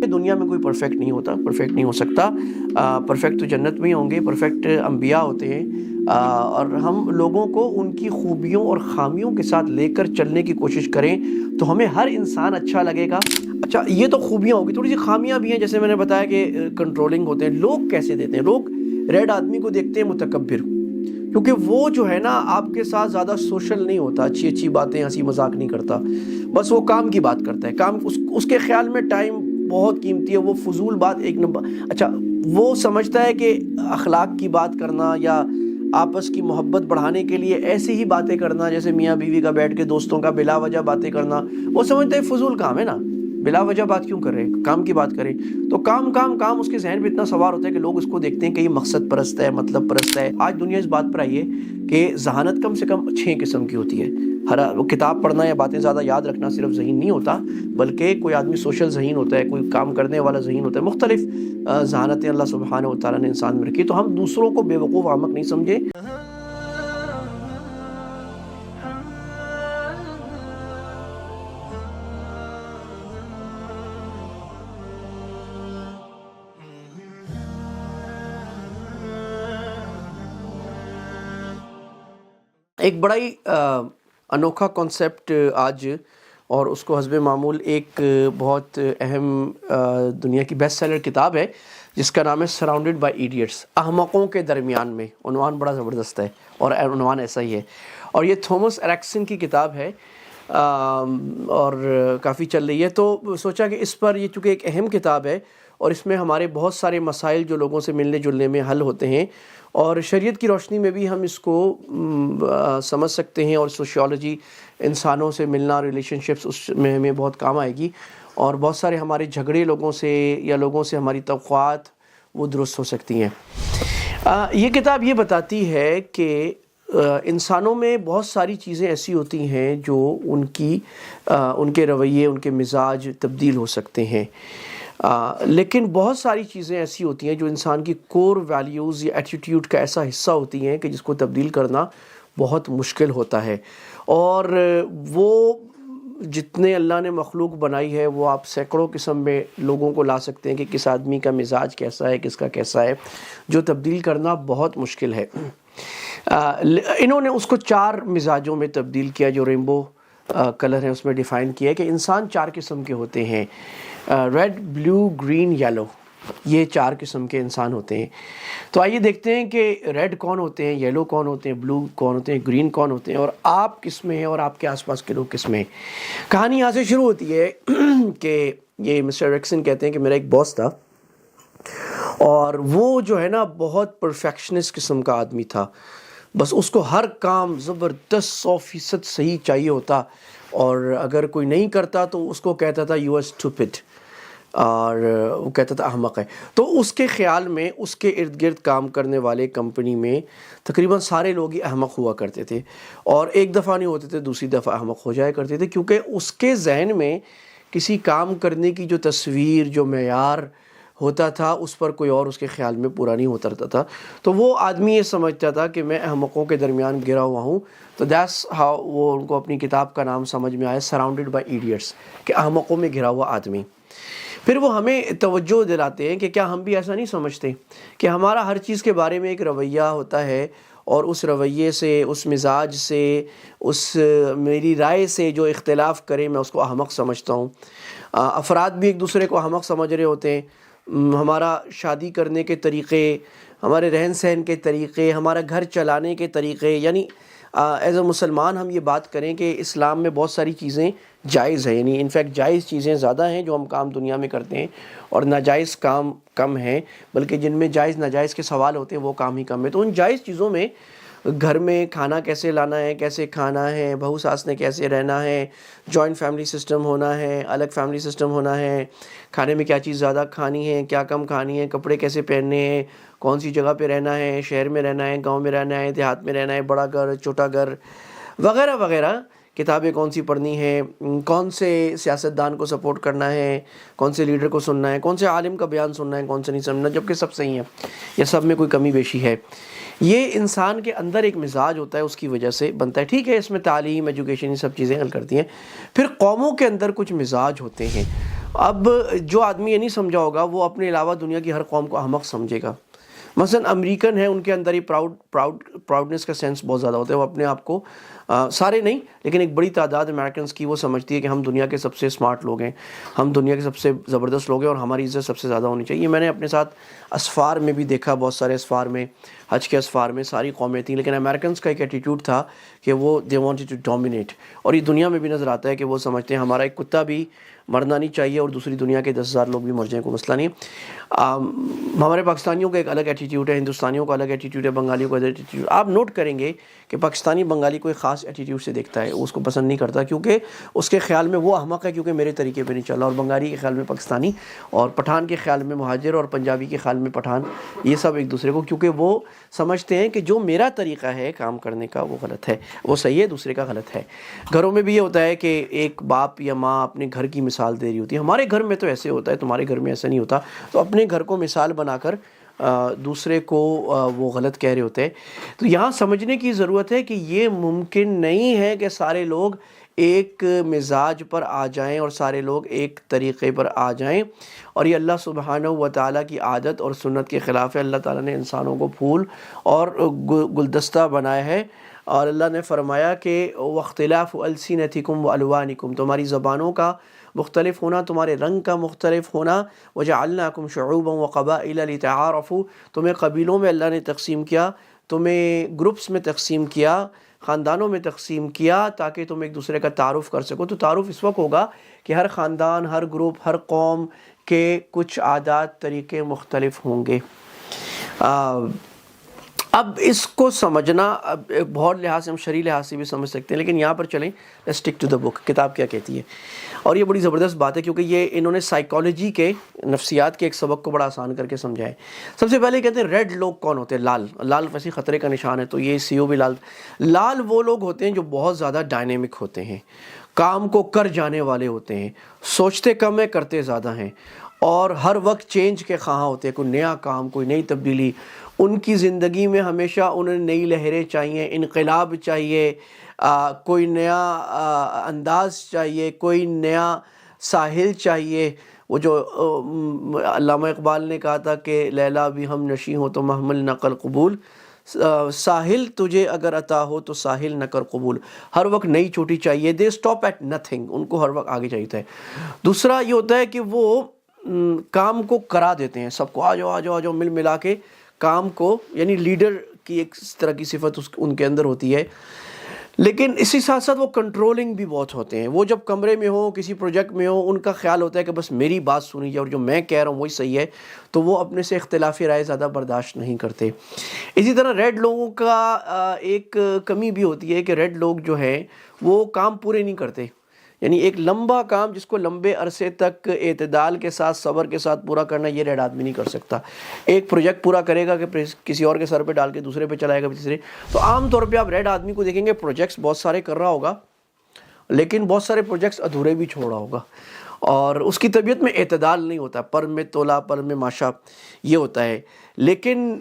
دنیا میں کوئی پرفیکٹ نہیں ہوتا، پرفیکٹ نہیں ہو سکتا. پرفیکٹ تو جنت میں ہوں گے، پرفیکٹ انبیاء ہوتے ہیں، اور ہم لوگوں کو ان کی خوبیوں اور خامیوں کے ساتھ لے کر چلنے کی کوشش کریں تو ہمیں ہر انسان اچھا لگے گا. اچھا، یہ تو خوبیاں ہوگی، تھوڑی سی خامیاں بھی ہیں. جیسے میں نے بتایا کہ کنٹرولنگ ہوتے ہیں. لوگ کیسے دیتے ہیں؟ لوگ ریڈ آدمی کو دیکھتے ہیں متکبر، کیونکہ وہ جو ہے نا آپ کے ساتھ زیادہ سوشل نہیں ہوتا، اچھی باتیں ہنسی مذاق نہیں کرتا، بس وہ کام کی بات کرتا ہے. کام اس کے خیال میں ٹائم بہت قیمتی ہے، وہ فضول بات ایک نمبر. اچھا، وہ سمجھتا ہے کہ اخلاق کی بات کرنا یا آپس کی محبت بڑھانے کے لیے ایسی ہی باتیں کرنا، جیسے میاں بیوی کا بیٹھ کے دوستوں کا بلا وجہ باتیں کرنا، وہ سمجھتا ہے فضول کام ہے نا، بلا وجہ بات کیوں کر رہے ہیں، کام کی بات کریں. تو کام اس کے ذہن میں اتنا سوار ہوتا ہے کہ لوگ اس کو دیکھتے ہیں کہ یہ مقصد پرست ہے، مطلب پرست ہے. آج دنیا اس بات پر آئی ہے کہ ذہانت کم سے کم 6 قسم کی ہوتی ہے. وہ کتاب پڑھنا یا باتیں زیادہ یاد رکھنا صرف ذہین نہیں ہوتا، بلکہ کوئی آدمی سوشل ذہین ہوتا ہے، کوئی کام کرنے والا ذہین ہوتا ہے. مختلف ذہانتیں اللہ سبحانہ و تعالیٰ نے انسان میں رکھی، تو ہم دوسروں کو بے وقوف احمق نہیں سمجھے. ایک بڑا ہی انوکھا کانسیپٹ آج، اور اس کو حسب معمول ایک بہت اہم دنیا کی بیسٹ سیلر کتاب ہے جس کا نام ہے سراؤنڈڈ بائی ایڈیٹس، احمقوں کے درمیان میں. عنوان بڑا زبردست ہے اور عنوان ایسا ہی ہے، اور یہ تھامس ایرکسن کی کتاب ہے اور کافی چل رہی ہے. تو سوچا کہ اس پر، یہ چونکہ ایک اہم کتاب ہے اور اس میں ہمارے بہت سارے مسائل جو لوگوں سے ملنے جلنے میں حل ہوتے ہیں، اور شریعت کی روشنی میں بھی ہم اس کو سمجھ سکتے ہیں، اور سوشیالوجی، انسانوں سے ملنا، ریلیشن شپس، اس میں ہمیں بہت کام آئے گی. اور بہت سارے ہمارے جھگڑے لوگوں سے یا لوگوں سے ہماری توقعات وہ درست ہو سکتی ہیں. یہ کتاب یہ بتاتی ہے کہ انسانوں میں بہت ساری چیزیں ایسی ہوتی ہیں جو ان کے رویے، ان کے مزاج تبدیل ہو سکتے ہیں، لیکن بہت ساری چیزیں ایسی ہوتی ہیں جو انسان کی کور ویلیوز یا ایٹیٹیوڈ کا ایسا حصہ ہوتی ہیں کہ جس کو تبدیل کرنا بہت مشکل ہوتا ہے. اور وہ جتنے اللہ نے مخلوق بنائی ہے، وہ آپ سینکڑوں قسم میں لوگوں کو لا سکتے ہیں کہ کس آدمی کا مزاج کیسا ہے، کس کا کیسا ہے، جو تبدیل کرنا بہت مشکل ہے. انہوں نے اس کو 4 مزاجوں میں تبدیل کیا، جو رینبو کلر ہے اس میں ڈیفائن کیا ہے کہ انسان 4 قسم کے ہوتے ہیں: ریڈ، بلیو، گرین، یلو. یہ 4 قسم کے انسان ہوتے ہیں. تو آئیے دیکھتے ہیں کہ ریڈ کون ہوتے ہیں، یلو کون ہوتے ہیں، بلو کون ہوتے ہیں، گرین کون ہوتے ہیں، اور آپ کس میں ہیں اور آپ کے آس پاس کے لوگ کس میں ہیں. کہانی یہاں سے شروع ہوتی ہے کہ یہ مسٹر ایرکسن کہتے ہیں کہ میرا ایک باس تھا، اور وہ جو ہے نا بہت پرفیکشنسٹ قسم کا آدمی تھا. بس اس کو ہر کام زبردست 100% صحیح چاہیے ہوتا، اور اگر کوئی نہیں کرتا تو اس کو کہتا تھا یو آر اسٹوپڈ، اور وہ کہتا تھا احمق ہے. تو اس کے خیال میں اس کے ارد گرد کام کرنے والے کمپنی میں تقریباً سارے لوگ ہی احمق ہوا کرتے تھے، اور ایک دفعہ نہیں ہوتے تھے، دوسری دفعہ احمق ہو جایا کرتے تھے، کیونکہ اس کے ذہن میں کسی کام کرنے کی جو تصویر، جو معیار ہوتا تھا، اس پر کوئی اور اس کے خیال میں پورا نہیں اترتا تھا. تو وہ آدمی یہ سمجھتا تھا کہ میں احمقوں کے درمیان گرا ہوا ہوں. تو دیٹس ہاؤ وہ ان کو اپنی کتاب کا نام سمجھ میں آیا، سراؤنڈڈ بائی ایڈیٹس، کہ احمقوں میں گھرا ہوا آدمی. پھر وہ ہمیں توجہ دلاتے ہیں کہ کیا ہم بھی ایسا نہیں سمجھتے کہ ہمارا ہر چیز کے بارے میں ایک رویہ ہوتا ہے، اور اس رویے سے، اس مزاج سے، اس میری رائے سے جو اختلاف کرے میں اس کو احمق سمجھتا ہوں. افراد بھی ایک دوسرے کو احمق سمجھ رہے ہوتے ہیں. ہمارا شادی کرنے کے طریقے، ہمارے رہن سہن کے طریقے، ہمارا گھر چلانے کے طریقے، یعنی ایز اے مسلمان ہم یہ بات کریں کہ اسلام میں بہت ساری چیزیں جائز ہیں، یعنی انفیکٹ جائز چیزیں زیادہ ہیں جو ہم کام دنیا میں کرتے ہیں، اور ناجائز کام کم ہیں، بلکہ جن میں جائز ناجائز کے سوال ہوتے ہیں وہ کام ہی کم ہے. تو ان جائز چیزوں میں گھر میں کھانا کیسے لانا ہے، کیسے کھانا ہے، بہو ساس نے کیسے رہنا ہے، جوائنٹ فیملی سسٹم ہونا ہے، الگ فیملی سسٹم ہونا ہے، کھانے میں کیا چیز زیادہ کھانی ہے، کیا کم کھانی ہے، کپڑے کیسے پہننے ہیں، کون سی جگہ پہ رہنا ہے، شہر میں رہنا ہے، گاؤں میں رہنا ہے، دیہات میں رہنا ہے، بڑا گھر، چھوٹا گھر، وغیرہ وغیرہ، کتابیں کون سی پڑھنی ہیں، کون سے سیاستدان کو سپورٹ کرنا ہے، کون سے لیڈر کو سننا ہے، کون سے عالم کا بیان سننا ہے، کون سے نہیں سننا، جبکہ سب صحیح ہیں یا سب میں کوئی کمی بیشی ہے. یہ انسان کے اندر ایک مزاج ہوتا ہے، اس کی وجہ سے بنتا ہے. ٹھیک ہے، اس میں تعلیم، ایجوکیشن، یہ سب چیزیں حل کرتی ہیں. پھر قوموں کے اندر کچھ مزاج ہوتے ہیں، اب جو آدمی یہ نہیں سمجھا ہوگا وہ اپنے علاوہ دنیا کی ہر قوم کو احمق سمجھے گا. مثلا امریکن ہیں، ان کے اندر ہی پراؤڈنس کا سینس بہت زیادہ ہوتا ہے. وہ اپنے آپ کو سارے نہیں لیکن ایک بڑی تعداد امریکنس کی وہ سمجھتی ہے کہ ہم دنیا کے سب سے اسمارٹ لوگ ہیں، ہم دنیا کے سب سے زبردست لوگ ہیں اور ہماری عزت سب سے زیادہ ہونی چاہیے. میں نے اپنے ساتھ اسفار میں بھی دیکھا، بہت سارے اسفار میں، حج کے اسفار میں ساری قومیں تھیں، لیکن امریکنس کا ایک ایٹیٹیوڈ تھا کہ وہ دے وانٹڈ ٹو ڈومینیٹ. اور یہ دنیا میں بھی نظر آتا ہے کہ وہ سمجھتے ہیں ہمارا ایک کتا بھی مرنا نہیں چاہیے اور دوسری دنیا کے 10,000 لوگ بھی مر جائیں، کوئی مسئلہ نہیں. ہمارے پاکستانیوں کا ایک الگ ایٹیٹیوڈ ہے، ہندوستانیوں کا الگ ایٹیٹیوڈ ہے، بنگالیوں کا الگ ایٹیٹیوڈ. آپ نوٹ کریں گے کہ پاکستانی بنگالی کو ایک خاص ایٹیٹیوڈ سے دیکھتا ہے، وہ اس کو پسند نہیں کرتا کیونکہ اس کے خیال میں وہ احمق ہے کیونکہ میرے طریقے پہ نہیں چلا. اور بنگالی کے خیال میں پاکستانی، اور پٹھان کے خیال میں مہاجر، اور پنجابی کے خیال میں پٹھان، یہ سب ایک دوسرے کو، کیونکہ وہ سمجھتے ہیں کہ جو میرا طریقہ ہے کام کرنے کا وہ غلط ہے، وہ صحیح ہے، دوسرے کا غلط ہے. گھروں میں بھی یہ ہوتا ہے کہ ایک باپ یا ماں اپنے گھر کی مثال دے رہی ہوتی ہے، ہمارے گھر میں تو ایسے ہوتا ہے، تمہارے گھر میں ایسا نہیں ہوتا، تو اپنے گھر کو مثال بنا کر دوسرے کو وہ غلط کہہ رہے ہوتے ہیں. تو یہاں سمجھنے کی ضرورت ہے کہ یہ ممکن نہیں ہے کہ سارے لوگ ایک مزاج پر آ جائیں اور سارے لوگ ایک طریقے پر آ جائیں، اور یہ اللہ سبحانہ و تعالیٰ کی عادت اور سنت کے خلاف ہے. اللہ تعالیٰ نے انسانوں کو پھول اور گلدستہ بنایا ہے، اور اللہ نے فرمایا کہ واختلاف السنتکم والوانکم، تمہاری زبانوں کا مختلف ہونا، تمہارے رنگ کا مختلف ہونا. وجعلناکم شعوبا وقبائل لتعارفوا، تمہیں قبیلوں میں اللہ نے تقسیم کیا، تمہیں گروپس میں تقسیم کیا، خاندانوں میں تقسیم کیا تاکہ تم ایک دوسرے کا تعارف کر سکو. تو تعارف اس وقت ہوگا کہ ہر خاندان، ہر گروپ، ہر قوم کے کچھ عادات طریقے مختلف ہوں گے. اب اس کو سمجھنا بہت لحاظ سے، ہم شرعی لحاظ سے بھی سمجھ سکتے ہیں، لیکن یہاں پر چلیں اسٹک ٹو دا بک، کتاب کیا کہتی ہے. اور یہ بڑی زبردست بات ہے کیونکہ یہ انہوں نے سائیکالوجی کے، نفسیات کے ایک سبق کو بڑا آسان کر کے سمجھا ہے. سب سے پہلے کہتے ہیں ریڈ لوگ کون ہوتے ہیں؟ لال. لال ویسے خطرے کا نشان ہے، تو یہ CO بھی لال. لال وہ لوگ ہوتے ہیں جو بہت زیادہ ڈائنامک ہوتے ہیں، کام کو کر جانے والے ہوتے ہیں، سوچتے کم ہے کرتے زیادہ ہیں، اور ہر وقت چینج کے خواہاں ہوتے ہیں، کوئی نیا کام، کوئی نئی تبدیلی. ان کی زندگی میں ہمیشہ انہیں نئی لہریں چاہیے، انقلاب چاہیے، کوئی نیا انداز چاہیے، کوئی نیا ساحل چاہیے. وہ جو علامہ اقبال نے کہا تھا کہ لیلا بھی ہم نشیں ہو تو محمل نقل قبول، ساحل تجھے اگر عطا ہو تو ساحل نہ کر قبول. ہر وقت نئی چوٹی چاہیے. دے اسٹاپ ایٹ نتھنگ، ان کو ہر وقت آگے چاہیے. دوسرا یہ ہوتا ہے کہ وہ کام کو کرا دیتے ہیں، سب کو آ جاؤ آ جاؤ آ جاؤ، مل ملا کے کام کو، یعنی لیڈر کی ایک اس طرح کی صفت ان کے اندر ہوتی ہے. لیکن اسی ساتھ ساتھ وہ کنٹرولنگ بھی بہت ہوتے ہیں. وہ جب کمرے میں ہو، کسی پروجیکٹ میں ہو، ان کا خیال ہوتا ہے کہ بس میری بات سنی جائے اور جو میں کہہ رہا ہوں وہی صحیح ہے، تو وہ اپنے سے اختلافی رائے زیادہ برداشت نہیں کرتے. اسی طرح ریڈ لوگوں کا ایک کمی بھی ہوتی ہے کہ ریڈ لوگ جو ہیں وہ کام پورے نہیں کرتے. یعنی ایک لمبا کام جس کو لمبے عرصے تک اعتدال کے ساتھ، صبر کے ساتھ پورا کرنا، یہ ریڈ آدمی نہیں کر سکتا. ایک پروجیکٹ پورا کرے گا کہ کسی اور کے سر پہ ڈال کے دوسرے پہ چلائے گا، تیسرے. تو عام طور پہ آپ ریڈ آدمی کو دیکھیں گے پروجیکٹس بہت سارے کر رہا ہوگا، لیکن بہت سارے پروجیکٹس ادھورے بھی چھوڑ رہا ہوگا، اور اس کی طبیعت میں اعتدال نہیں ہوتا، پر میں تولا پر میں ماشا، یہ ہوتا ہے. لیکن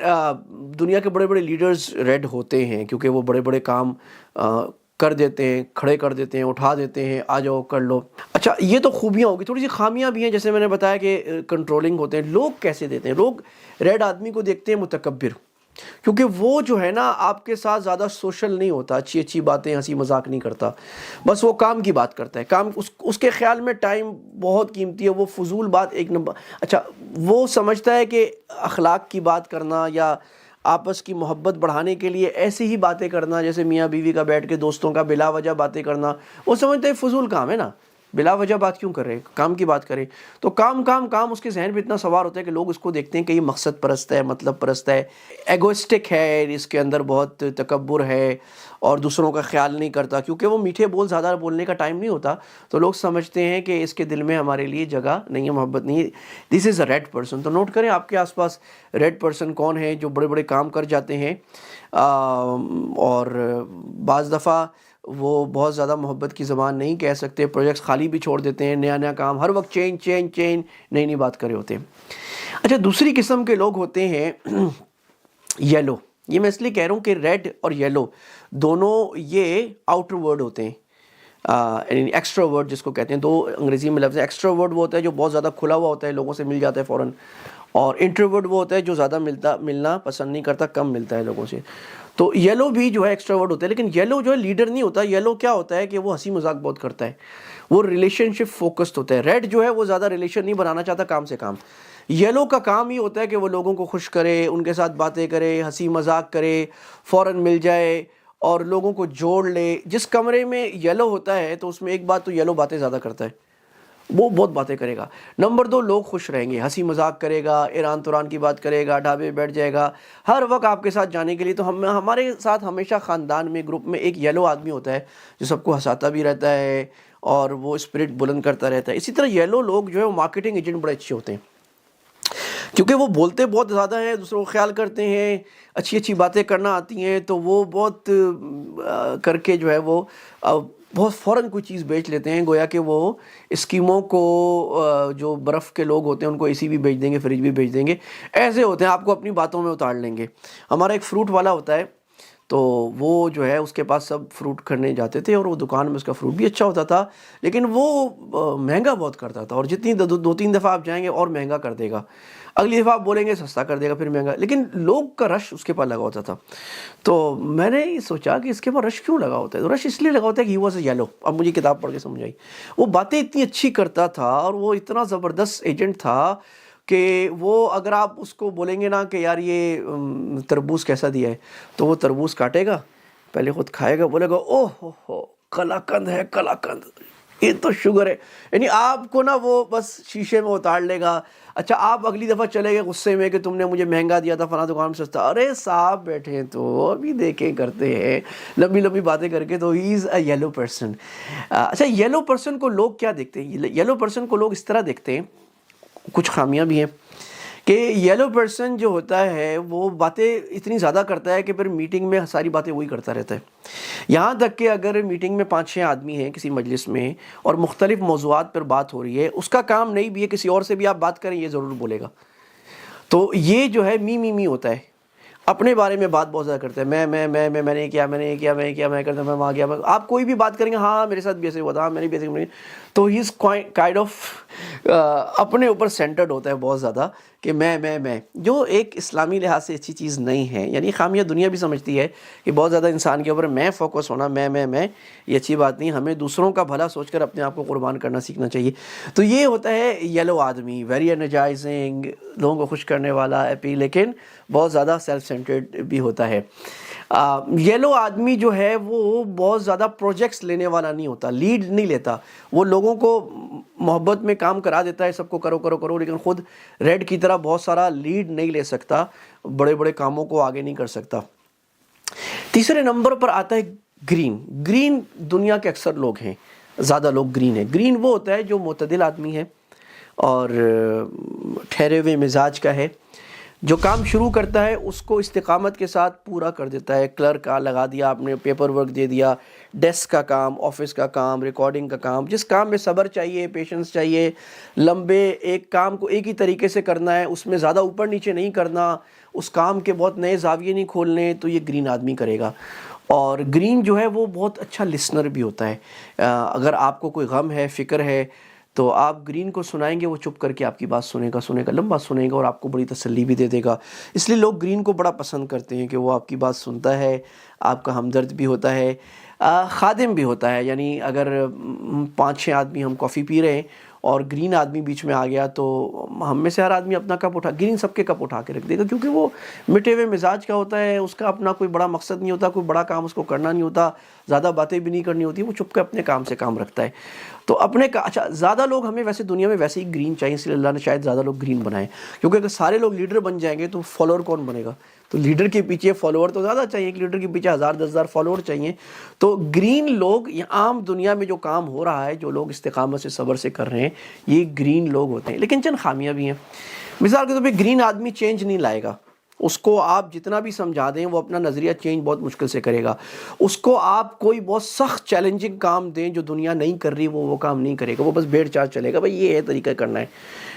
دنیا کے بڑے بڑے لیڈرز ریڈ ہوتے ہیں کیونکہ وہ بڑے بڑے کام کر دیتے ہیں، کھڑے کر دیتے ہیں، اٹھا دیتے ہیں، آ جاؤ کر لو. اچھا یہ تو خوبیاں ہوگی، تھوڑی سی خامیاں بھی ہیں. جیسے میں نے بتایا کہ کنٹرولنگ ہوتے ہیں. لوگ کیسے دیتے ہیں؟ لوگ ریڈ آدمی کو دیکھتے ہیں متکبر، کیونکہ وہ جو ہے نا آپ کے ساتھ زیادہ سوشل نہیں ہوتا، اچھی اچھی باتیں، ہنسی مذاق نہیں کرتا، بس وہ کام کی بات کرتا ہے. کام اس کے خیال میں ٹائم بہت قیمتی ہے، وہ فضول بات ایک نمبر. اچھا وہ سمجھتا ہے کہ اخلاق کی بات کرنا یا آپس کی محبت بڑھانے کے لیے ایسی ہی باتیں کرنا، جیسے میاں بیوی کا بیٹھ کے دوستوں کا بلا وجہ باتیں کرنا، وہ سمجھتے ہیں فضول کام ہے نا، بلا وجہ بات کیوں کر رہے، کام کی بات کریں. تو کام کام کام اس کے ذہن پہ اتنا سوار ہوتا ہے کہ لوگ اس کو دیکھتے ہیں کہ یہ مقصد پرست ہے، مطلب پرست ہے، ایگوسٹک ہے، اس کے اندر بہت تکبر ہے اور دوسروں کا خیال نہیں کرتا. کیونکہ وہ میٹھے بول، زیادہ بولنے کا ٹائم نہیں ہوتا، تو لوگ سمجھتے ہیں کہ اس کے دل میں ہمارے لیے جگہ نہیں ہے، محبت نہیں ہے. دس از اے ریڈ پرسن. تو نوٹ کریں آپ کے آس پاس ریڈ پرسن کون ہیں جو بڑے بڑے کام کر جاتے ہیں، اور بعض دفعہ وہ بہت زیادہ محبت کی زبان نہیں کہہ سکتے، پروجیکٹس خالی بھی چھوڑ دیتے ہیں، نیا نیا کام، ہر وقت چین چین چین، نئی نئی بات کرے ہوتے ہیں. اچھا دوسری قسم کے لوگ ہوتے ہیں یلو. یہ میں اس لیے کہہ رہا ہوں کہ ریڈ اور یلو دونوں یہ آؤٹر ورڈ ہوتے ہیں. یعنی ایکسٹروورٹ جس کو کہتے ہیں. دو انگریزی میں لفظ ہے. ایکسٹروورٹ وہ ہوتا ہے جو بہت زیادہ کھلا ہوا ہوتا ہے, لوگوں سے مل جاتا ہے فوراً, اور انٹروورٹ وہ ہوتا ہے جو زیادہ ملنا پسند نہیں کرتا, کم ملتا ہے لوگوں سے. تو یلو بھی جو ہے ایکسٹروورٹ ہوتا ہے, لیکن یلو جو ہے لیڈر نہیں ہوتا. یلو کیا ہوتا ہے کہ وہ ہنسی مذاق بہت کرتا ہے, وہ ریلیشن شپ فوکسڈ ہوتا ہے. ریڈ جو ہے وہ زیادہ ریلیشن نہیں بنانا چاہتا, کام سے کام. یلو کا کام یہ ہوتا ہے کہ وہ لوگوں کو خوش کرے, ان کے ساتھ باتیں کرے, ہنسی مذاق کرے, فوراً مل جائے اور لوگوں کو جوڑ لے. جس کمرے میں یلو ہوتا ہے تو اس میں ایک بات تو یلو باتیں زیادہ کرتا ہے, وہ بہت باتیں کرے گا. نمبر 2, لوگ خوش رہیں گے, ہنسی مذاق کرے گا, ایران توران کی بات کرے گا, ڈھابے بیٹھ جائے گا ہر وقت آپ کے ساتھ جانے کے لیے. تو ہمارے ساتھ ہمیشہ خاندان میں, گروپ میں ایک یلو آدمی ہوتا ہے جو سب کو ہنساتا بھی رہتا ہے اور وہ اسپرٹ بلند کرتا رہتا ہے. اسی طرح یلو لوگ جو ہے وہ مارکیٹنگ ایجنٹ بڑے اچھے ہوتے ہیں, کیونکہ وہ بولتے بہت زیادہ ہیں, دوسروں کو خیال کرتے ہیں, اچھی اچھی باتیں کرنا آتی ہیں, تو وہ بہت کر کے جو ہے وہ بہت فوراً کوئی چیز بیچ لیتے ہیں. گویا کہ وہ اسکیموں کو, جو برف کے لوگ ہوتے ہیں ان کو اے سی بھی بیچ دیں گے, فریج بھی بیچ دیں گے, ایسے ہوتے ہیں, آپ کو اپنی باتوں میں اتار لیں گے. ہمارا ایک فروٹ والا ہوتا ہے, تو وہ جو ہے اس کے پاس سب فروٹ کرنے جاتے تھے, اور وہ دکان میں اس کا فروٹ بھی اچھا ہوتا تھا, لیکن وہ مہنگا بہت کرتا تھا, اور جتنی 2-3 دفعہ آپ جائیں گے اور مہنگا کر دے گا, اگلی دفعہ آپ بولیں گے سستا کر دے گا, پھر مہنگا. لیکن لوگ کا رش اس کے پاس لگا ہوتا تھا. تو میں نے سوچا کہ اس کے پاس رش کیوں لگا ہوتا ہے؟ تو رش اس لیے لگا ہوتا ہے کہ ہی واز اے یلو. اب مجھے کتاب پڑھ کے سمجھ آئی, وہ باتیں اتنی اچھی کرتا تھا اور وہ اتنا زبردست ایجنٹ تھا کہ وہ اگر آپ اس کو بولیں گے نا کہ یار یہ تربوز کیسا دیا ہے, تو وہ تربوز کاٹے گا, پہلے خود کھائے گا, بولے گا اوہ ہو کلاکند ہے, کلاکند, یہ تو شوگر ہے. یعنی آپ کو نا وہ بس شیشے میں اتار لے گا. اچھا آپ اگلی دفعہ چلے گئے غصے میں کہ تم نے مجھے مہنگا دیا تھا, فلاں دکان میں سستا. ارے صاحب بیٹھے ہیں تو ابھی دیکھیں کرتے ہیں لمبی لمبی باتیں کر کے. تو ہی از اے یلو پرسن. اچھا یلو پرسن کو لوگ کیا دیکھتے ہیں؟ یلو پرسن کو لوگ اس طرح دیکھتے ہیں, کچھ خامیاں بھی ہیں, کہ یلو پرسن جو ہوتا ہے وہ باتیں اتنی زیادہ کرتا ہے کہ پھر میٹنگ میں ساری باتیں وہی کرتا رہتا ہے. یہاں تک کہ اگر میٹنگ میں 5-6 آدمی ہیں کسی مجلس میں اور مختلف موضوعات پر بات ہو رہی ہے, اس کا کام نہیں بھی ہے کسی اور سے بھی آپ بات کریں یہ ضرور بولے گا. تو یہ جو ہے می ہوتا ہے, اپنے بارے میں بات بہت زیادہ کرتا ہے. میں نے کیا, میں نے کیا, میں کیا, میں کرتا, میں وہاں گیا. آپ کوئی بھی بات کریں گے, ہاں میرے ساتھ بھی ایسے ہوا تھا, ہاں میں نے بھی ایسے. تو ہی از کائنڈ آف اپنے اوپر سینٹرڈ ہوتا ہے بہت زیادہ, کہ میں جو ایک اسلامی لحاظ سے اچھی چیز نہیں ہے. یعنی خامیہ دنیا بھی سمجھتی ہے کہ بہت زیادہ انسان کے اوپر میں فوکس ہونا, میں یہ اچھی بات نہیں. ہمیں دوسروں کا بھلا سوچ کر اپنے آپ کو قربان کرنا سیکھنا چاہیے. تو یہ ہوتا ہے یلو آدمی, ویری انرجائزنگ, لوگوں کو خوش کرنے والا, ہیپی, لیکن بہت زیادہ سیلف سینٹرڈ بھی ہوتا ہے. یلو آدمی جو ہے وہ بہت زیادہ پروجیکٹس لینے والا نہیں ہوتا, لیڈ نہیں لیتا. وہ لوگوں کو محبت میں کام کرا دیتا ہے, سب کو کرو, لیکن خود ریڈ کی طرح بہت سارا لیڈ نہیں لے سکتا, بڑے بڑے کاموں کو آگے نہیں کر سکتا. تیسرے نمبر پر آتا ہے گرین. دنیا کے اکثر لوگ ہیں, زیادہ لوگ گرین ہیں. گرین وہ ہوتا ہے جو معتدل آدمی ہے اور ٹھہرے ہوئے مزاج کا ہے, جو کام شروع کرتا ہے اس کو استقامت کے ساتھ پورا کر دیتا ہے. کلرک کا لگا دیا آپ نے, پیپر ورک دے دیا, ڈیسک کا کام, آفس کا کام, ریکارڈنگ کا کام, جس کام میں صبر چاہیے, پیشنس چاہیے, لمبے ایک کام کو ایک ہی طریقے سے کرنا ہے, اس میں زیادہ اوپر نیچے نہیں کرنا, اس کام کے بہت نئے زاویے نہیں کھولنے, تو یہ گرین آدمی کرے گا. اور گرین جو ہے وہ بہت اچھا لسنر بھی ہوتا ہے. اگر آپ کو کوئی غم ہے, فکر ہے, تو آپ گرین کو سنائیں گے, وہ چپ کر کے آپ کی بات سنے گا, لمبا سنے گا, اور آپ کو بڑی تسلی بھی دے دے گا. اس لیے لوگ گرین کو بڑا پسند کرتے ہیں کہ وہ آپ کی بات سنتا ہے, آپ کا ہمدرد بھی ہوتا ہے, خادم بھی ہوتا ہے. یعنی اگر 5-6 آدمی ہم کافی پی رہے ہیں اور گرین آدمی بیچ میں آ گیا, تو ہم میں سے ہر آدمی اپنا کپ گرین سب کے کپ اٹھا کے رکھ دے گا, کیونکہ وہ مٹے ہوئے مزاج کا ہوتا ہے, اس کا اپنا کوئی بڑا مقصد نہیں ہوتا, کوئی بڑا کام اس کو کرنا نہیں ہوتا, زیادہ باتیں بھی نہیں کرنی ہوتی, وہ چپ کے اپنے کام سے کام رکھتا ہے. تو اچھا زیادہ لوگ ہمیں ویسے دنیا میں ویسے ہی گرین چاہیے, اس لیے اللہ نے شاید زیادہ لوگ گرین بنائے, کیونکہ اگر سارے لوگ لیڈر بن جائیں گے تو فالوور کون بنے گا؟ تو لیڈر کے پیچھے فالوور تو زیادہ چاہیے, ایک لیڈر کے پیچھے 1000-10,000 فالوور چاہیے. تو گرین لوگ, یہ عام دنیا میں جو کام ہو رہا ہے, جو لوگ استقامت سے صبر سے کر رہے ہیں, یہ گرین لوگ ہوتے ہیں. لیکن چند خامیاں بھی ہیں. مثال کے طور پہ گرین آدمی چینج نہیں لائے گا, اس کو آپ جتنا بھی سمجھا دیں وہ اپنا نظریہ چینج بہت مشکل سے کرے گا. اس کو آپ کوئی بہت سخت چیلنجنگ کام دیں جو دنیا نہیں کر رہی, وہ کام نہیں کرے گا, وہ بس بھیڑ چال چلے گا, بھائی یہ ہے طریقہ کرنا ہے.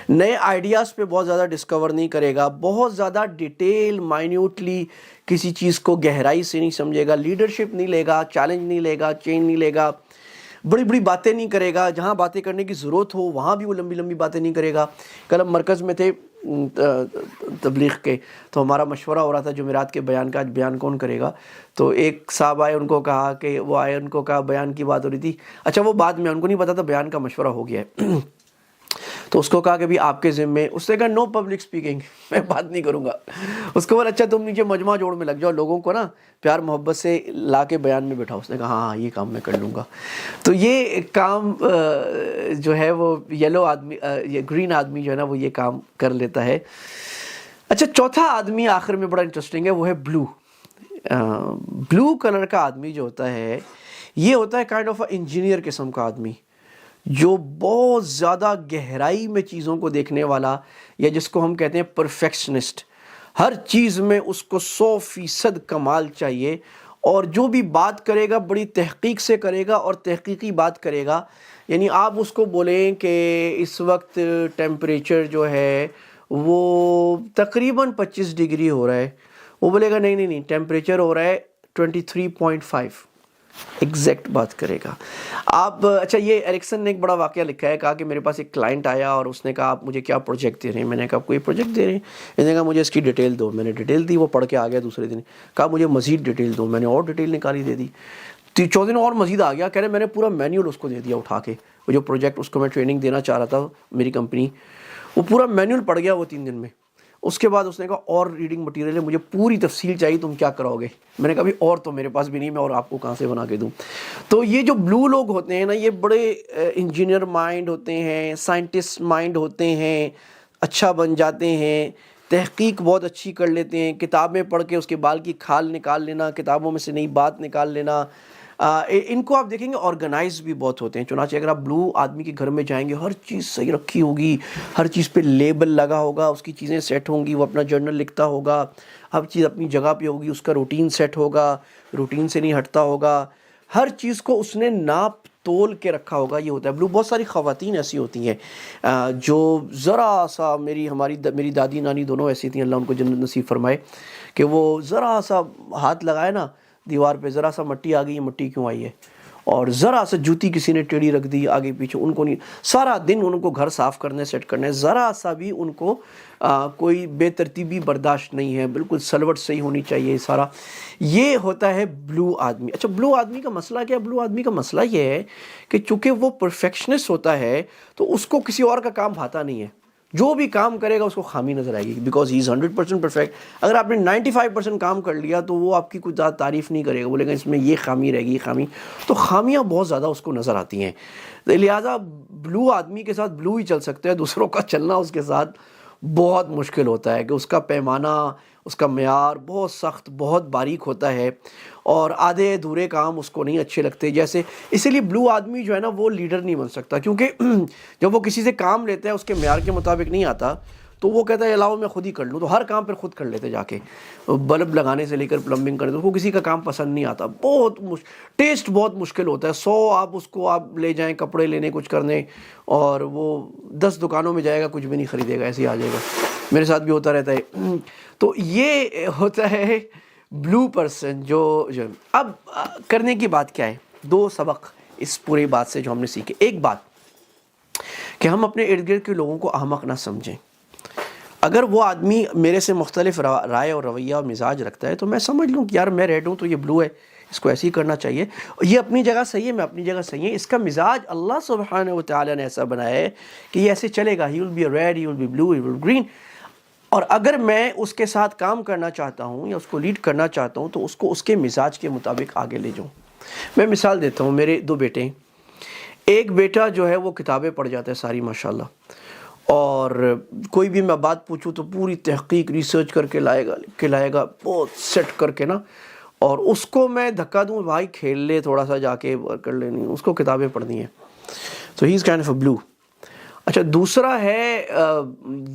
نئے آئیڈیاز پہ بہت زیادہ ڈسکور نہیں کرے گا, بہت زیادہ ڈیٹیل مائنیوٹلی کسی چیز کو گہرائی سے نہیں سمجھے گا, لیڈرشپ نہیں لے گا, چیلنج نہیں لے گا, چینج نہیں لے گا. بڑی بڑی باتیں نہیں کرے گا، جہاں باتیں کرنے کی ضرورت ہو وہاں بھی وہ لمبی لمبی باتیں نہیں کرے گا. کل ہم مرکز میں تھے تبلیغ کے، تو ہمارا مشورہ ہو رہا تھا جمعرات کے بیان کا، آج بیان کون کرے گا. تو ایک صاحب آئے، ان کو کہا کہ وہ آئے، ان کو کہا بیان کی بات ہو رہی تھی. اچھا وہ بعد میں، ان کو نہیں پتا تھا بیان کا مشورہ ہو گیا ہے. تو اس کو کہا کہ بھی آپ کے ذمے، اس نے کہا نو پبلک سپیکنگ، میں بات نہیں کروں گا. اس کو بولا اچھا تم نیچے مجمع جوڑ میں لگ جاؤ، لوگوں کو نا پیار محبت سے لا کے بیان میں بٹھاؤ. اس نے کہا ہاں یہ کام میں کر لوں گا. تو یہ کام جو ہے وہ یلو آدمی، یہ گرین آدمی جو ہے نا وہ یہ کام کر لیتا ہے. اچھا چوتھا آدمی آخر میں بڑا انٹرسٹنگ ہے، وہ ہے بلو. بلو کلر کا آدمی جو ہوتا ہے یہ ہوتا ہے کائنڈ آف انجینئر قسم کا آدمی، جو بہت زیادہ گہرائی میں چیزوں کو دیکھنے والا، یا جس کو ہم کہتے ہیں پرفیکشنسٹ. ہر چیز میں اس کو 100% کمال چاہیے، اور جو بھی بات کرے گا بڑی تحقیق سے کرے گا اور تحقیقی بات کرے گا. یعنی آپ اس کو بولیں کہ اس وقت ٹیمپریچر جو ہے وہ تقریباً 25 ڈگری ہو رہا ہے، وہ بولے گا نہیں نہیں نہیں ٹیمپریچر ہو رہا ہے 23.5، ایگزیکٹ بات کرے گا. آپ اچھا یہ ایرکسن نے ایک بڑا واقعہ لکھا ہے، کہا کہ میرے پاس ایک کلائنٹ آیا اور اس نے کہا آپ مجھے کیا پروجیکٹ دے رہے ہیں. میں نے کہا آپ کو یہ پروجیکٹ دے رہے ہیں. اس نے کہا مجھے اس کی ڈیٹیل دو. میں نے ڈیٹیل دی، وہ پڑھ کے آ گیا دوسرے دن. کہا مجھے مزید ڈیٹیل دو. میں نے اور ڈیٹیل نکالی، دے دی. چودہ دن اور مزید آ گیا، کہہ رہے میں نے پورا مینیول اس کو دے دیا اٹھا کے. وہ جو پروجیکٹ اس کو میں ٹریننگ دینا چاہ رہا تھا میری کمپنی، وہ پورا مینیول پڑھ گیا وہ 3 دن میں. اس کے بعد اس نے کہا اور ریڈنگ مٹیریل ہے، مجھے پوری تفصیل چاہیے، تم کیا کراؤ گے. میں نے کہا بھی اور تو میرے پاس بھی نہیں، میں اور آپ کو کہاں سے بنا کے دوں. تو یہ جو بلو لوگ ہوتے ہیں نا، یہ بڑے انجینئر مائنڈ ہوتے ہیں، سائنٹسٹ مائنڈ ہوتے ہیں، اچھا بن جاتے ہیں، تحقیق بہت اچھی کر لیتے ہیں، کتابیں پڑھ کے اس کے بال کی کھال نکال لینا، کتابوں میں سے نئی بات نکال لینا. ان کو آپ دیکھیں گے آرگنائز بھی بہت ہوتے ہیں. چنانچہ اگر آپ بلو آدمی کے گھر میں جائیں گے، ہر چیز صحیح رکھی ہوگی، ہر چیز پہ لیبل لگا ہوگا، اس کی چیزیں سیٹ ہوں گی، وہ اپنا جرنل لکھتا ہوگا، ہر چیز اپنی جگہ پہ ہوگی، اس کا روٹین سیٹ ہوگا، روٹین سے نہیں ہٹتا ہوگا، ہر چیز کو اس نے ناپ تول کے رکھا ہوگا. یہ ہوتا ہے بلو. بہت ساری خواتین ایسی ہوتی ہیں جو ذرا سا، میری دادی نانی دونوں ایسی تھیں، اللہ ان کو جنت نصیب فرمائے، کہ وہ ذرا سا ہاتھ لگائے نا دیوار پہ، ذرا سا مٹی آ گئی، یہ مٹی کیوں آئی ہے، اور ذرا سا جوتی کسی نے ٹیڑھی رکھ دی آگے پیچھے، ان کو نہیں، سارا دن ان کو گھر صاف کرنے سیٹ کرنے، ذرا سا بھی ان کو کوئی بے ترتیبی برداشت نہیں ہے، بالکل سلوٹ صحیح ہونی چاہیے سارا. یہ ہوتا ہے بلو آدمی. اچھا بلو آدمی کا مسئلہ کیا ہے؟ بلو آدمی کا مسئلہ یہ ہے کہ چونکہ وہ پرفیکشنسٹ ہوتا ہے تو اس کو کسی اور کا کام بھاتا نہیں ہے. جو بھی کام کرے گا اس کو خامی نظر آئے گی، بیکاز ہی از 100% پرفیکٹ. اگر آپ نے 95% کام کر لیا تو وہ آپ کی کوئی زیادہ تعریف نہیں کرے گا، بولے گا اس میں یہ خامی رہے گی، یہ خامی. تو خامیاں بہت زیادہ اس کو نظر آتی ہیں. لہٰذا بلو آدمی کے ساتھ بلو ہی چل سکتے ہیں، دوسروں کا چلنا اس کے ساتھ بہت مشکل ہوتا ہے، کہ اس کا پیمانہ، اس کا معیار بہت سخت، بہت باریک ہوتا ہے، اور آدھے ادھورے کام اس کو نہیں اچھے لگتے. جیسے اسی لیے بلو آدمی جو ہے نا وہ لیڈر نہیں بن سکتا، کیونکہ جب وہ کسی سے کام لیتا ہے اس کے معیار کے مطابق نہیں آتا تو وہ کہتا ہے علاوہ میں خود ہی کر لوں. تو ہر کام پھر خود کر لیتے جا کے، بلب لگانے سے لے کر پلمبنگ کرنے، تو وہ کسی کا کام پسند نہیں آتا. ٹیسٹ بہت مشکل ہوتا ہے. 100 آپ اس کو آپ لے جائیں کپڑے لینے کچھ کرنے، اور وہ 10 دکانوں میں جائے گا کچھ بھی نہیں خریدے گا، ایسے ہی آ جائے گا. میرے ساتھ بھی ہوتا رہتا ہے. تو یہ ہوتا ہے بلو پرسن جو اب کرنے کی بات کیا ہے؟ 2 سبق اس پوری بات سے جو ہم نے سیکھے. ایک بات کہ ہم اپنے ارد گرد کے لوگوں کو احمق نہ سمجھیں. اگر وہ آدمی میرے سے مختلف رائے اور رویہ اور مزاج رکھتا ہے تو میں سمجھ لوں کہ یار میں ریڈ ہوں تو یہ بلو ہے، اس کو ایسے ہی کرنا چاہیے، یہ اپنی جگہ صحیح ہے، میں اپنی جگہ صحیح ہے. اس کا مزاج اللہ سبحانہ و تعالیٰ نے ایسا بنایا ہے کہ یہ ایسے چلے گا. He will be red, he will be blue, he will green. اور اگر میں اس کے ساتھ کام کرنا چاہتا ہوں یا اس کو لیڈ کرنا چاہتا ہوں تو اس کو اس کے مزاج کے مطابق آگے لے جاؤں. میں مثال دیتا ہوں. میرے 2 بیٹے ہیں. ایک بیٹا جو ہے وہ کتابیں پڑھ جاتا ہے ساری ماشاءاللہ، اور کوئی بھی میں بات پوچھوں تو پوری تحقیق ریسرچ کر کے لائے گا بہت سیٹ کر کے نا. اور اس کو میں دھکا دوں بھائی کھیل لے تھوڑا سا جا کے کر لینی، اس کو کتابیں پڑھنی ہیں. تو ہی از کائنڈ آف اے بلو. اچھا دوسرا ہے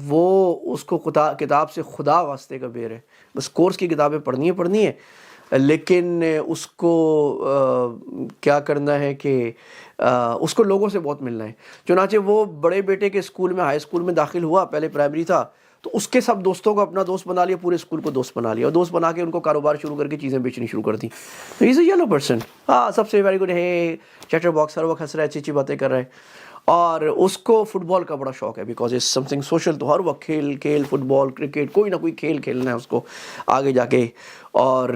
وہ اس کو کتاب سے خدا واسطے کا بیر ہے، بس کورس کی کتابیں پڑھنی ہے، لیکن اس کو کیا کرنا ہے کہ اس کو لوگوں سے بہت ملنا ہے. چنانچہ وہ بڑے بیٹے کے اسکول میں، ہائی اسکول میں داخل ہوا، پہلے پرائمری تھا تو اس کے سب دوستوں کو اپنا دوست بنا لیا, پورے اسکول کو دوست بنا لیا, اور دوست بنا کے ان کو کاروبار شروع کر کے چیزیں بیچنی شروع کر دی. تو از اے یلو پرسن, ہاں سب سے ویری گڈ ہے, چیٹر باکس ہر وقت ہنس رہا ہے, اچھی اچھی باتیں کر رہے ہیں, اور اس کو فٹ بال کا بڑا شوق ہے because it's something social. تو ہر وقت کھیل فٹ بال کرکٹ کوئی نہ کوئی کھیل کھیلنا ہے اس کو آگے جا کے, اور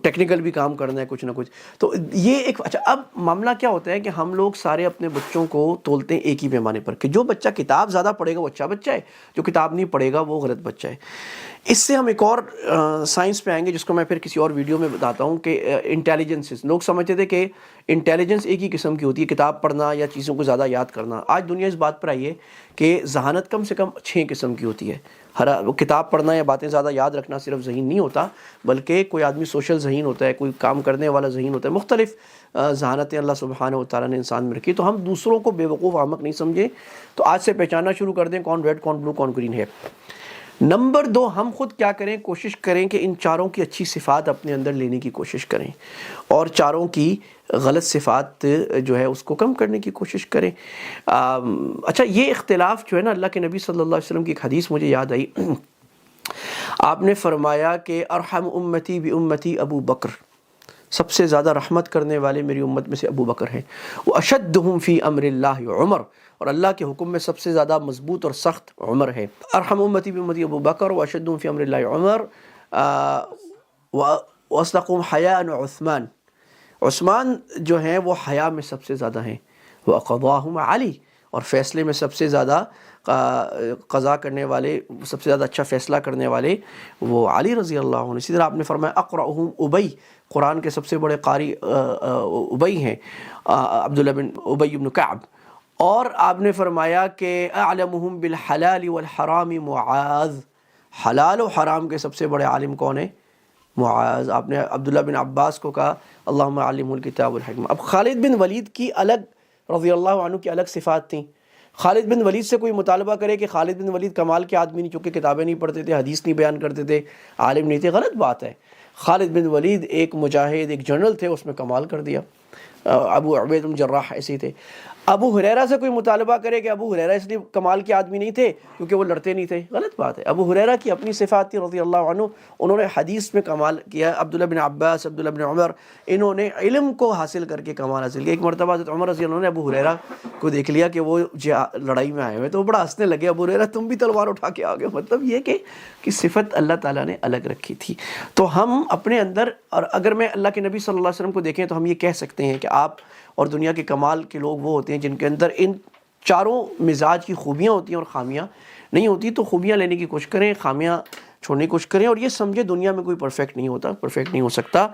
ٹیکنیکل بھی کام کرنا ہے کچھ نہ کچھ. تو یہ ایک اچھا, اب معاملہ کیا ہوتا ہے کہ ہم لوگ سارے اپنے بچوں کو تولتے ہیں ایک ہی پیمانے پر کہ جو بچہ کتاب زیادہ پڑھے گا وہ اچھا بچہ ہے, جو کتاب نہیں پڑھے گا وہ غلط بچہ ہے. اس سے ہم ایک اور سائنس پہ آئیں گے جس کو میں پھر کسی اور ویڈیو میں بتاتا ہوں کہ انٹیلیجنس. لوگ سمجھتے تھے کہ انٹیلیجنس ایک ہی قسم کی ہوتی ہے, کتاب پڑھنا یا چیزوں کو زیادہ یاد کرنا. آج دنیا اس بات پر آئی ہے کہ ذہانت کم سے کم 6 قسم کی ہوتی ہے. کتاب پڑھنا یا باتیں زیادہ یاد رکھنا صرف ذہین نہیں ہوتا, بلکہ کوئی آدمی سوشل ذہین ہوتا ہے, کوئی کام کرنے والا ذہین ہوتا ہے. مختلف ذہانتیں اللہ سبحانہ و تعالیٰ نے انسان میں رکھی. تو ہم دوسروں کو بے وقوف احمق نہیں سمجھیں, تو آج سے پہچاننا شروع کر دیں کون ریڈ کون بلو کون گرین ہے. نمبر 2, ہم خود کیا کریں, کوشش کریں کہ ان چاروں کی اچھی صفات اپنے اندر لینے کی کوشش کریں, اور چاروں کی غلط صفات جو ہے اس کو کم کرنے کی کوشش کریں. اچھا, یہ اختلاف جو ہے نا, اللہ کے نبی صلی اللہ علیہ وسلم کی ایک حدیث مجھے یاد آئی. آپ نے فرمایا کہ ارحم امتی بامتی ابو بکر, سب سے زیادہ رحمت کرنے والے میری امت میں سے ابو بکر ہیں. واشدہم فی امر اللہ عمر, اور اللہ کے حکم میں سب سے زیادہ مضبوط اور سخت عمر ہے. ارحم امتی بامتی ابو بکر واشدہم فی امر اللہ عمر واصدقہم حیاء عثمان, عثمان جو ہیں وہ حیا میں سب سے زیادہ ہیں. واقضاہم علی, اور فیصلے میں سب سے زیادہ قضا کرنے والے, سب سے زیادہ اچھا فیصلہ کرنے والے وہ علی رضی اللہ عنہ. اسی طرح آپ نے فرمایا اقرأہم ابی, قرآن کے سب سے بڑے قاری ابی ہیں, عبداللہ بن ابی بن کعب. اور آپ نے فرمایا کہ اعلمہم بالحلال والحرام معاذ, حلال و حرام کے سب سے بڑے عالم کون ہیں؟ معاذ. آپ نے عبداللہ بن عباس کو کہا اللہم علمہ الکتاب والحکمہ. اب خالد بن ولید کی الگ رضی اللہ عنہ کی الگ صفات تھیں. خالد بن ولید سے کوئی مطالبہ کرے کہ خالد بن ولید کمال کے آدمی نہیں, چونکہ کتابیں نہیں پڑھتے تھے, حدیث نہیں بیان کرتے تھے, عالم نہیں تھے, غلط بات ہے. خالد بن ولید ایک مجاہد, ایک جنرل تھے, اس میں کمال کر دیا. ابو عبید بن جراح ایسے تھے. ابو ہریرہ سے کوئی مطالبہ کرے کہ ابو ہریرہ اس لیے کمال کے آدمی نہیں تھے کیونکہ وہ لڑتے نہیں تھے, غلط بات ہے. ابو ہریرہ کی اپنی صفات تھی رضی اللہ عنہ, انہوں نے حدیث میں کمال کیا. عبداللہ بن عباس, عبداللہ بن عمر, انہوں نے علم کو حاصل کر کے کمال حاصل کیا. ایک مرتبہ حضرت عمر رضی اللہ عنہ نے ابو ہریرہ کو دیکھ لیا کہ وہ لڑائی میں آئے ہوئے, تو وہ بڑا ہنسنے لگے, ابو ہریرہ تم بھی تلوار اٹھا کے آ گئے. مطلب یہ کہ صفت اللہ تعالیٰ نے الگ رکھی تھی. تو ہم اپنے اندر, اور اگر میں اللہ کے نبی صلی اللہ علیہ وسلم کو دیکھیں تو ہم یہ کہہ سکتے ہیں کہ آپ اور دنیا کے کمال کے لوگ وہ ہوتے ہیں جن کے اندر ان چاروں مزاج کی خوبیاں ہوتی ہیں اور خامیاں نہیں ہوتی. تو خوبیاں لینے کی کوشش کریں, خامیاں چھوڑنے کی کوشش کریں, اور یہ سمجھے دنیا میں کوئی پرفیکٹ نہیں ہوتا, پرفیکٹ نہیں ہو سکتا.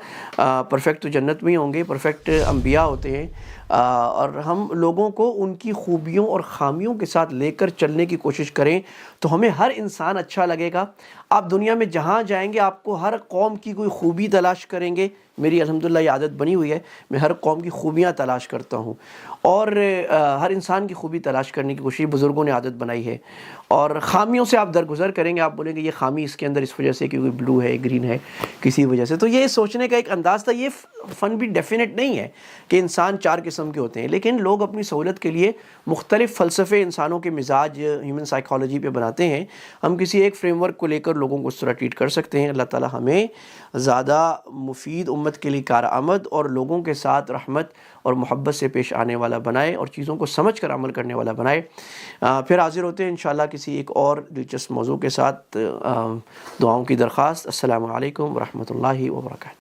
پرفیکٹ تو جنت میں ہی ہوں گے, پرفیکٹ انبیاء ہوتے ہیں, اور ہم لوگوں کو ان کی خوبیوں اور خامیوں کے ساتھ لے کر چلنے کی کوشش کریں تو ہمیں ہر انسان اچھا لگے گا. آپ دنیا میں جہاں جائیں گے آپ کو ہر قوم کی کوئی خوبی تلاش کریں گے. میری الحمدللہ یہ عادت بنی ہوئی ہے, میں ہر قوم کی خوبیاں تلاش کرتا ہوں, اور ہر انسان کی خوبی تلاش کرنے کی کوشش بزرگوں نے عادت بنائی ہے. اور خامیوں سے آپ درگزر کریں گے, آپ بولیں گے یہ خامی اس کے اندر اس وجہ سے کہ کوئی بلو ہے, گرین ہے, کسی وجہ سے. تو یہ سوچنے کا ایک انداز تھا. یہ فن بھی ڈیفینیٹ نہیں ہے کہ انسان 4 قسم کے ہوتے ہیں, لیکن لوگ اپنی سہولت کے لیے مختلف فلسفے انسانوں کے مزاج ہیومن سائیکالوجی پہ بناتے ہیں. ہم کسی ایک فریم ورک کو لے کر لوگوں کو اس طرح ٹریٹ کر سکتے ہیں. اللہ تعالی ہمیں زیادہ مفید امت کے لیے کارآمد اور لوگوں کے ساتھ رحمت اور محبت سے پیش آنے والا بنائے, اور چیزوں کو سمجھ کر عمل کرنے والا بنائے. پھر حاضر ہوتے ہیں انشاءاللہ کسی ایک اور دلچسپ موضوع کے ساتھ. دعاؤں کی درخواست. السلام علیکم ورحمۃ اللہ وبرکاتہ.